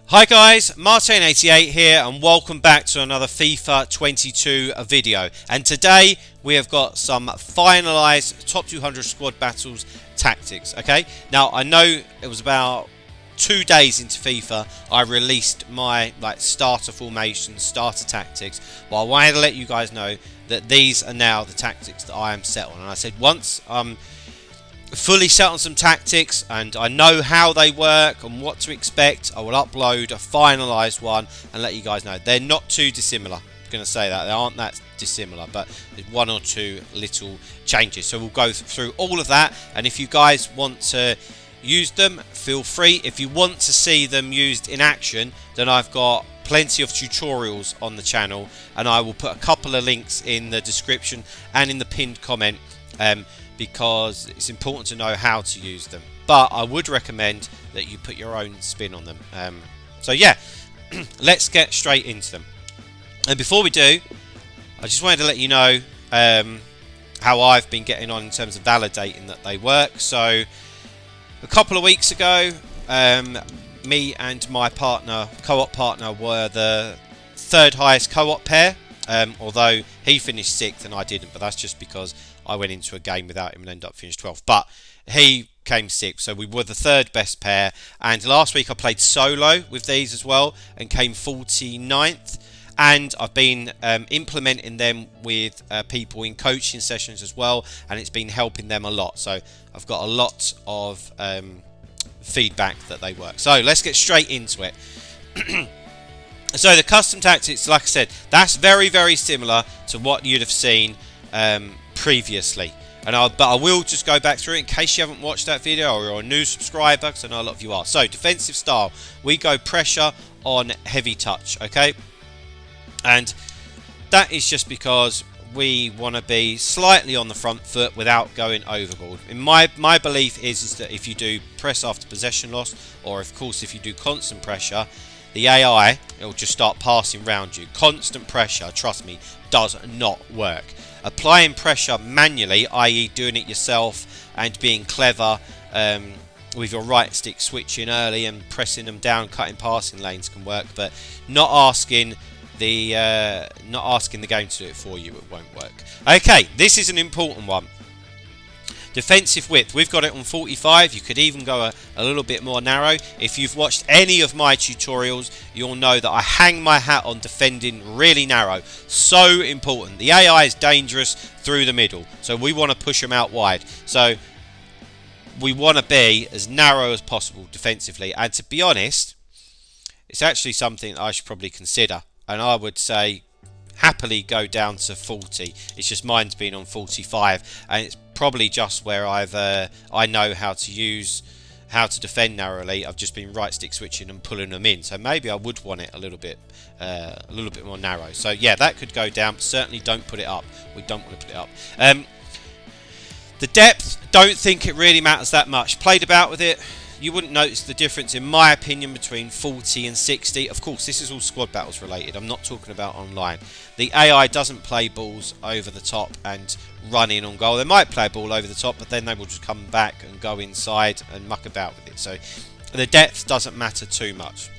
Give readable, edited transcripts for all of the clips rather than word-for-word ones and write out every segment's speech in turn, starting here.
Hi guys, Martin88 here and welcome back to another FIFA 22 video. And today we have got some finalised top 200 squad battles tactics, okay? Now I know it was about 2 days into FIFA I released my starter formation, starter tactics, but I wanted to let you guys know that these are now the tactics that I am set on. And I said once fully set on some tactics and I know how they work and what to expect, I will upload a finalised one and let you guys know. They're not too dissimilar. I'm going to say that. They aren't that dissimilar, but there's one or two little changes. So we'll go through all of that, and if you guys want to use them, feel free. If you want to see them used in action, then I've got plenty of tutorials on the channel, and I will put a couple of links in the description and in the pinned comment, because it's important to know how to use them. But I would recommend that you put your own spin on them. So yeah, let's get straight into them. And before we do, I just wanted to let you know how I've been getting on in terms of validating that they work. So a couple of weeks ago, me and my partner, co-op partner, were the third highest co-op pair. Although he finished 6th and I didn't, but that's just because I went into a game without him and ended up finished 12th. But he came 6th, so we were the third best pair. And last week I played solo with these as well and came 49th. And I've been implementing them with people in coaching sessions as well, and it's been helping them a lot. So I've got a lot of feedback that they work. So let's get straight into it. So the custom tactics, like I said, that's very, very similar to what you'd have seen previously. But I will just go back through it in case you haven't watched that video or you're a new subscriber, because I know a lot of you are. So defensive style, we go pressure on heavy touch, okay? And that is just because we want to be slightly on the front foot without going overboard. And my belief is that if you do press after possession loss, or of course if you do constant pressure, the AI, it'll just start passing round you. Constant pressure, trust me, does not work. Applying pressure manually, i.e. doing it yourself and being clever with your right stick switching early and pressing them down, cutting passing lanes can work, but not asking the game to do it for you, it won't work. Okay, this is an important one. Defensive width, we've got it on 45. You could even go a little bit more narrow. If you've watched any of my tutorials, you'll know that I hang my hat on defending really narrow. So important. The AI is dangerous through the middle, so we want to push them out wide. So we want to be as narrow as possible defensively. And to be honest, it's actually something that I should probably consider. And I would say happily go down to 40. It's just mine's been on 45, and it's probably just where I know how to defend narrowly. I've just been right stick switching and pulling them in, so maybe I would want it a little bit more narrow. So yeah, that could go down, but certainly don't put it up. We don't want to put it up. The depth, don't think it really matters that much. Played about with it, you wouldn't notice the difference, in my opinion, between 40 and 60. Of course, this is all squad battles related. I'm not talking about online. The AI doesn't play balls over the top and run in on goal. They might play a ball over the top, but then they will just come back and go inside and muck about with it. So the depth doesn't matter too much.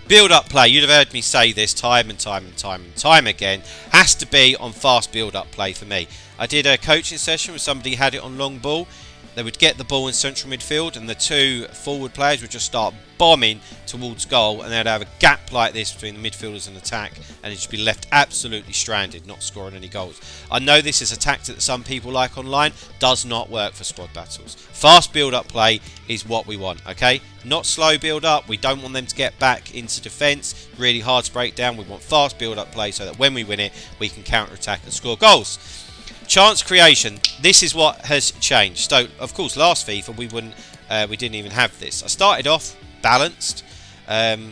Build-up play, you'd have heard me say this time and time again, has to be on fast build-up play for me. I did a coaching session where somebody had it on long ball. They would get the ball in central midfield and the two forward players would just start bombing towards goal, and they'd have a gap like this between the midfielders and attack, and it'd just be left absolutely stranded, not scoring any goals. I know this is a tactic that some people like online, does not work for squad battles. Fast build-up play is what we want, okay? Not slow build-up. We don't want them to get back into defence, really hard to break down. We want fast build-up play so that when we win it, we can counter-attack and score goals. Chance creation, this is what has changed. So of course last FIFA we didn't even have this. I started off balanced, okay,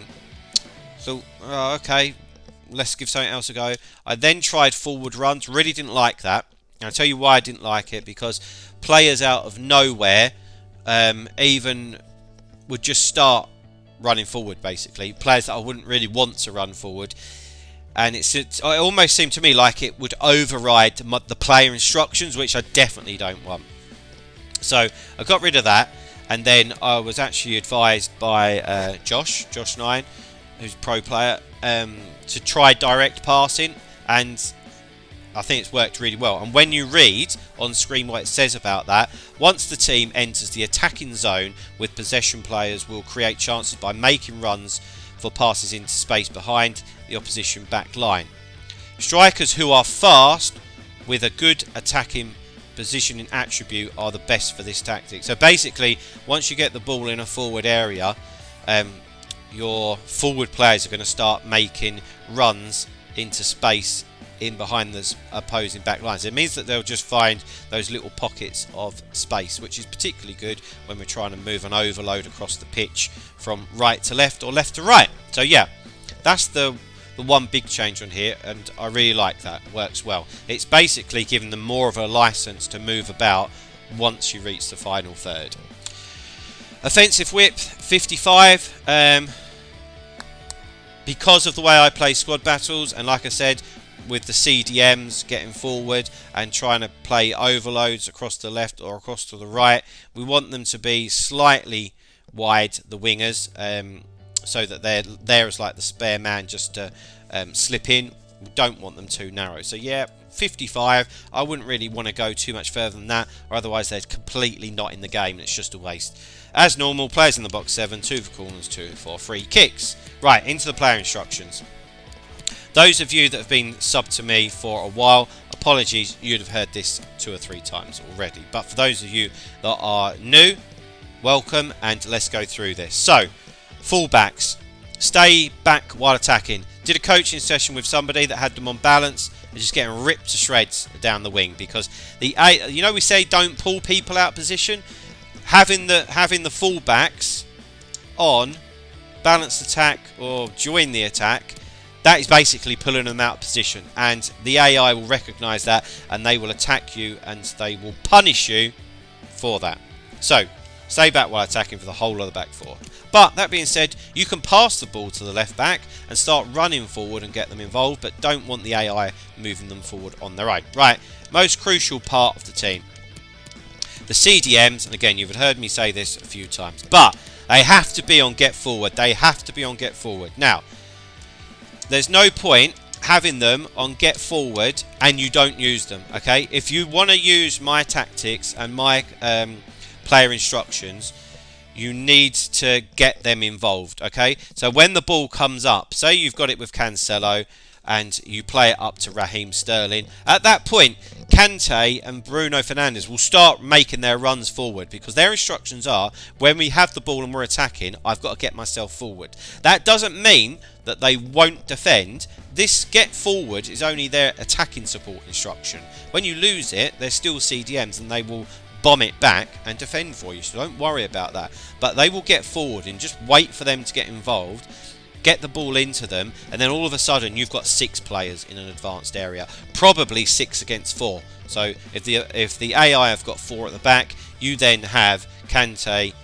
let's give something else a go. I then tried forward runs, really didn't like that, and I'll tell you why I didn't like it, because players out of nowhere even would just start running forward, basically. Players that I wouldn't really want to run forward. And it almost seemed to me like it would override the player instructions, which I definitely don't want. So I got rid of that. And then I was actually advised by Josh9, who's a pro player, to try direct passing, and I think it's worked really well. And when you read on screen what it says about that, once the team enters the attacking zone with possession, players will create chances by making runs for passes into space behind the opposition back line. Strikers who are fast with a good attacking positioning attribute are the best for this tactic. So basically, once you get the ball in a forward area, your forward players are going to start making runs into space in behind the opposing back lines. It means that they'll just find those little pockets of space, which is particularly good when we're trying to move an overload across the pitch from right to left or left to right. So yeah, that's the one big change on here, and I really like that. It works well. It's basically giving them more of a license to move about once you reach the final third. Offensive whip 55. Because of the way I play squad battles, and like I said, with the CDMs getting forward and trying to play overloads across the left or across to the right, we want them to be slightly wide, the wingers, so that they're there as like the spare man just to slip in. We don't want them too narrow. So yeah, 55. I wouldn't really want to go too much further than that, or otherwise they're completely not in the game and it's just a waste. As normal, players in the box 7, 2 for corners, 2 for free kicks. Right, into the player instructions. Those of you that have been subbed to me for a while, apologies, you'd have heard this 2 or 3 times already. But for those of you that are new, welcome, and let's go through this. So, fullbacks, stay back while attacking. Did a coaching session with somebody that had them on balance and just getting ripped to shreds down the wing, because you know we say don't pull people out of position. Having the fullbacks on balanced attack or join the attack, that is basically pulling them out of position, and the AI will recognise that and they will attack you and they will punish you for that. So stay back while attacking for the whole of the back 4. But that being said, you can pass the ball to the left back and start running forward and get them involved, but don't want the AI moving them forward on their own. Right, most crucial part of the team, the CDMs, and again you've heard me say this a few times, but they have to be on get forward. They have to be on get forward. Now, there's no point having them on get forward and you don't use them, okay? If you want to use my tactics and my player instructions, you need to get them involved, okay? So when the ball comes up, say you've got it with Cancelo and you play it up to Raheem Sterling, at that point Kante and Bruno Fernandes will start making their runs forward, because their instructions are, when we have the ball and we're attacking, I've got to get myself forward. That doesn't mean that they won't defend. This get forward is only their attacking support instruction. When you lose it, they're still CDMs and they will bomb it back and defend for you, so don't worry about that. But they will get forward and just wait for them to get involved, get the ball into them, and then all of a sudden you've got 6 players in an advanced area, probably 6 against 4. So if the AI have got 4 at the back, you then have Kante,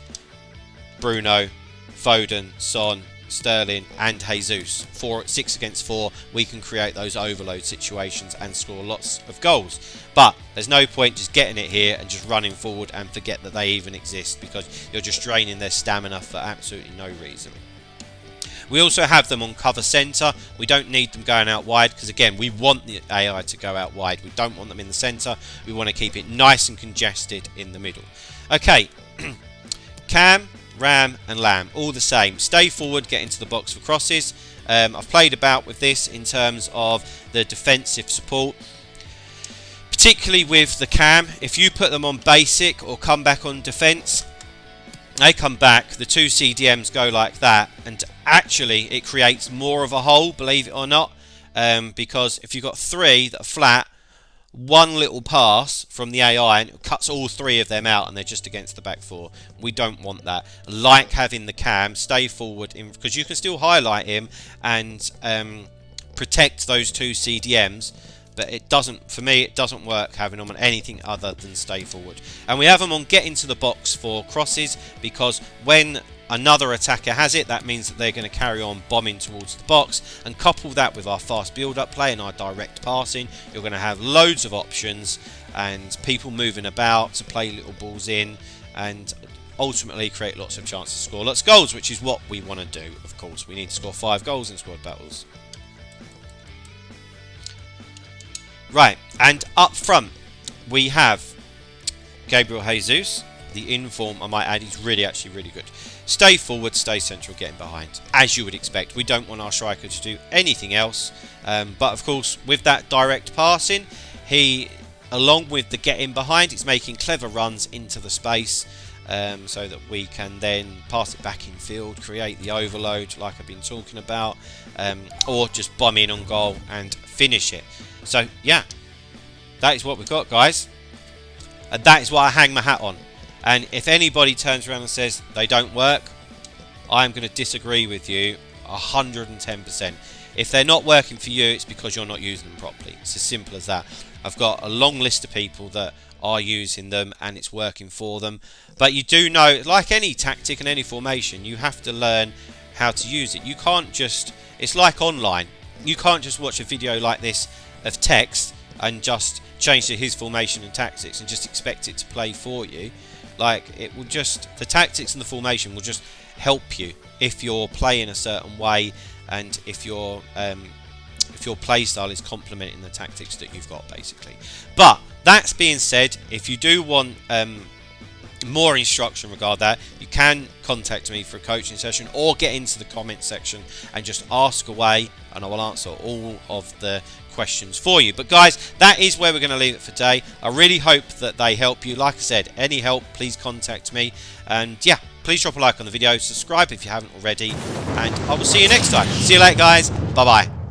Bruno, Foden, Son, Sterling and Jesus. 6 against 4, we can create those overload situations and score lots of goals. But there's no point just getting it here and just running forward and forget that they even exist, because you're just draining their stamina for absolutely no reason. We also have them on cover centre. We don't need them going out wide, because again, we want the AI to go out wide. We don't want them in the centre. We want to keep it nice and congested in the middle. Okay, Cam, Ram and Lamb, all the same. Stay forward, get into the box for crosses. I've played about with this in terms of the defensive support, particularly with the Cam. If you put them on basic or come back on defence, they come back, the 2 CDMs go like that, and actually it creates more of a hole, believe it or not, because if you've got 3 that are flat, one little pass from the AI and it cuts all 3 of them out and they're just against the back 4. We don't want that. Like having the Cam stay forward, because you can still highlight him and protect those 2 CDMs, but it doesn't, for me, it doesn't work having them on anything other than stay forward. And we have them on get into the box for crosses, because when another attacker has it, that means that they're going to carry on bombing towards the box, and couple that with our fast build-up play and our direct passing, you're going to have loads of options and people moving about to play little balls in, and ultimately create lots of chances to score lots of goals, which is what we want to do. Of course, we need to score 5 goals in squad battles. Right, and up front we have Gabriel Jesus, the inform. I might add, he's actually really good. Stay forward, stay central, getting behind, as you would expect. We don't want our striker to do anything else, but of course with that direct passing, he, along with the getting behind, it's making clever runs into the space, so that we can then pass it back in field, create the overload like I've been talking about, or just bomb in on goal and finish it. So yeah, that is what we've got, guys, and that is what I hang my hat on. And if anybody turns around and says they don't work, I'm going to disagree with you 110%. If they're not working for you, it's because you're not using them properly. It's as simple as that. I've got a long list of people that are using them and it's working for them. But you do know, like any tactic and any formation, you have to learn how to use it. You can't just, it's like online. You can't just watch a video like this of text and just change to his formation and tactics and just expect it to play for you. Like, it will just, the tactics and the formation will just help you if you're playing a certain way and if your play style is complementing the tactics that you've got, basically. But that being said, if you do want more instruction regarding that, you can contact me for a coaching session or get into the comment section and just ask away and I will answer all of the questions for you. But guys, that is where we're going to leave it for today. I really hope that they help you. Like I said, any help, please contact me, and yeah, please drop a like on the video, subscribe if you haven't already, and I will see you next time. See you later, guys. Bye bye.